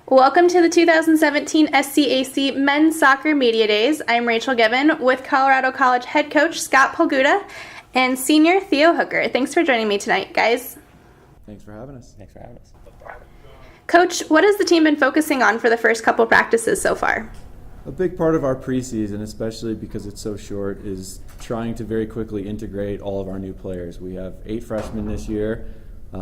Welcome to the 2017 SCAC Men's Soccer Media Days. I'm Rachel Gibbon with Colorado College head coach Scott Palguta and senior Theo Hooker. Thanks for joining me tonight, guys. Thanks for having us. Coach, what has the team been focusing on for the first couple practices so far? A big part of our preseason, especially because it's so short, is trying to very quickly integrate all of our new players. We have 8 freshmen this year,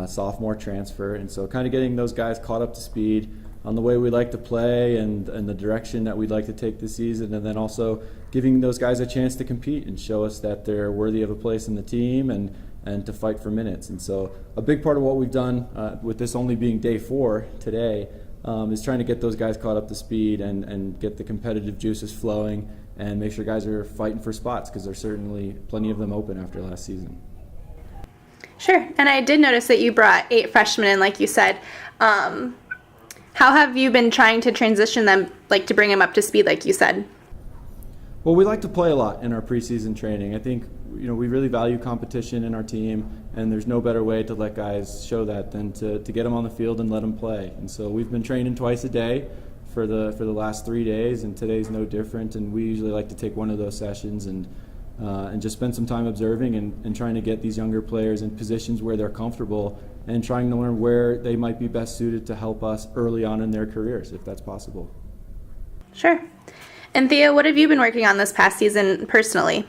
sophomore transfer, and so kind of getting those guys caught up to speed on the way we like to play and the direction that we'd like to take this season, and then also giving those guys a chance to compete and show us that they're worthy of a place in the team and to fight for minutes. And so a big part of what we've done with this only being day 4 today is trying to get those guys caught up to speed and get the competitive juices flowing and make sure guys are fighting for spots, because there's certainly plenty of them open after last season. Sure, and I did notice that you brought 8 freshmen in, like you said. How have you been trying to transition them, to bring them up to speed, like you said? Well, we like to play a lot in our preseason training. I think we really value competition in our team, and there's no better way to let guys show that than to get them on the field and let them play. And so we've been training twice a day for the last 3 days, and today's no different. And we usually like to take one of those sessions and just spend some time observing and trying to get these younger players in positions where they're comfortable and trying to learn where they might be best suited to help us early on in their careers, if that's possible. Sure. And Theo, what have you been working on this past season personally?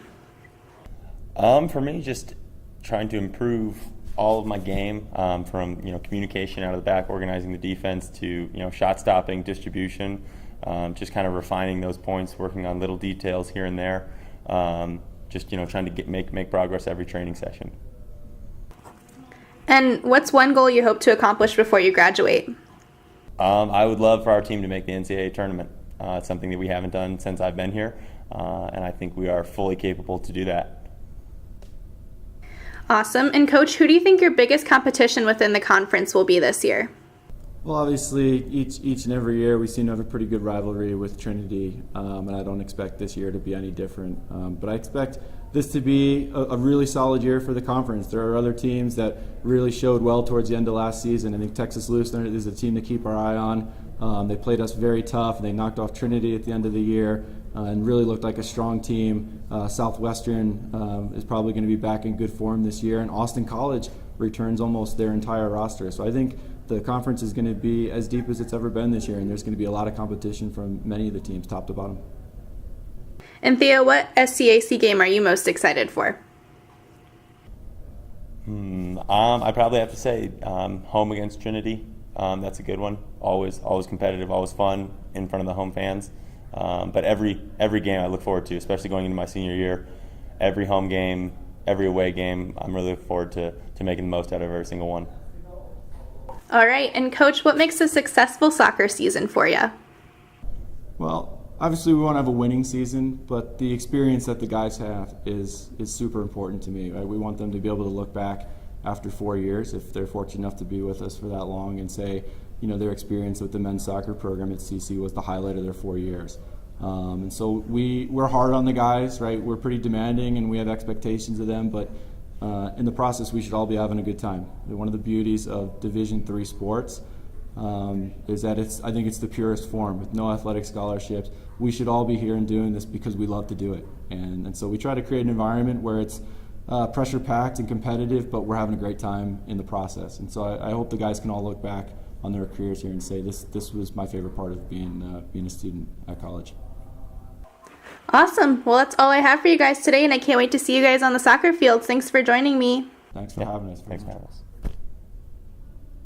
For me, just trying to improve all of my game, from communication out of the back, organizing the defense, to shot stopping, distribution, just kind of refining those points, working on little details here and there. Just trying to make progress every training session. And what's one goal you hope to accomplish before you graduate? I would love for our team to make the NCAA tournament. It's something that we haven't done since I've been here, and I think we are fully capable to do that. Awesome. And Coach, who do you think your biggest competition within the conference will be this year? Well, obviously, each and every year we seem to have a pretty good rivalry with Trinity, and I don't expect this year to be any different. But I expect this to be a really solid year for the conference. There are other teams that really showed well towards the end of last season. I think Texas Lutheran is a team to keep our eye on. They played us very tough. They knocked off Trinity at the end of the year and really looked like a strong team. Southwestern is probably going to be back in good form this year, and Austin College returns almost their entire roster. So I think the conference is going to be as deep as it's ever been this year, and there's going to be a lot of competition from many of the teams, top to bottom. And Theo, what SCAC game are you most excited for? I probably have to say home against Trinity. That's a good one. Always competitive, always fun in front of the home fans. But every game I look forward to, especially going into my senior year. Every home game, every away game, I'm really looking forward to making the most out of every single one. All right, and Coach, what makes a successful soccer season for you? Well, obviously we want to have a winning season, but the experience that the guys have is super important to me. Right? We want them to be able to look back after 4 years, if they're fortunate enough to be with us for that long, and say, their experience with the men's soccer program at CC was the highlight of their 4 years. And so we're hard on the guys, right? We're pretty demanding and we have expectations of them, but in the process, we should all be having a good time. One of the beauties of Division III sports is that I think it's the purest form with no athletic scholarships. We should all be here and doing this because we love to do it. And so we try to create an environment where it's pressure-packed and competitive, but we're having a great time in the process. And so I hope the guys can all look back on their careers here and say, this was my favorite part of being a student at college. Awesome. Well, that's all I have for you guys today, and I can't wait to see you guys on the soccer field. Thanks for joining me. Thanks for having us. Thanks for having us.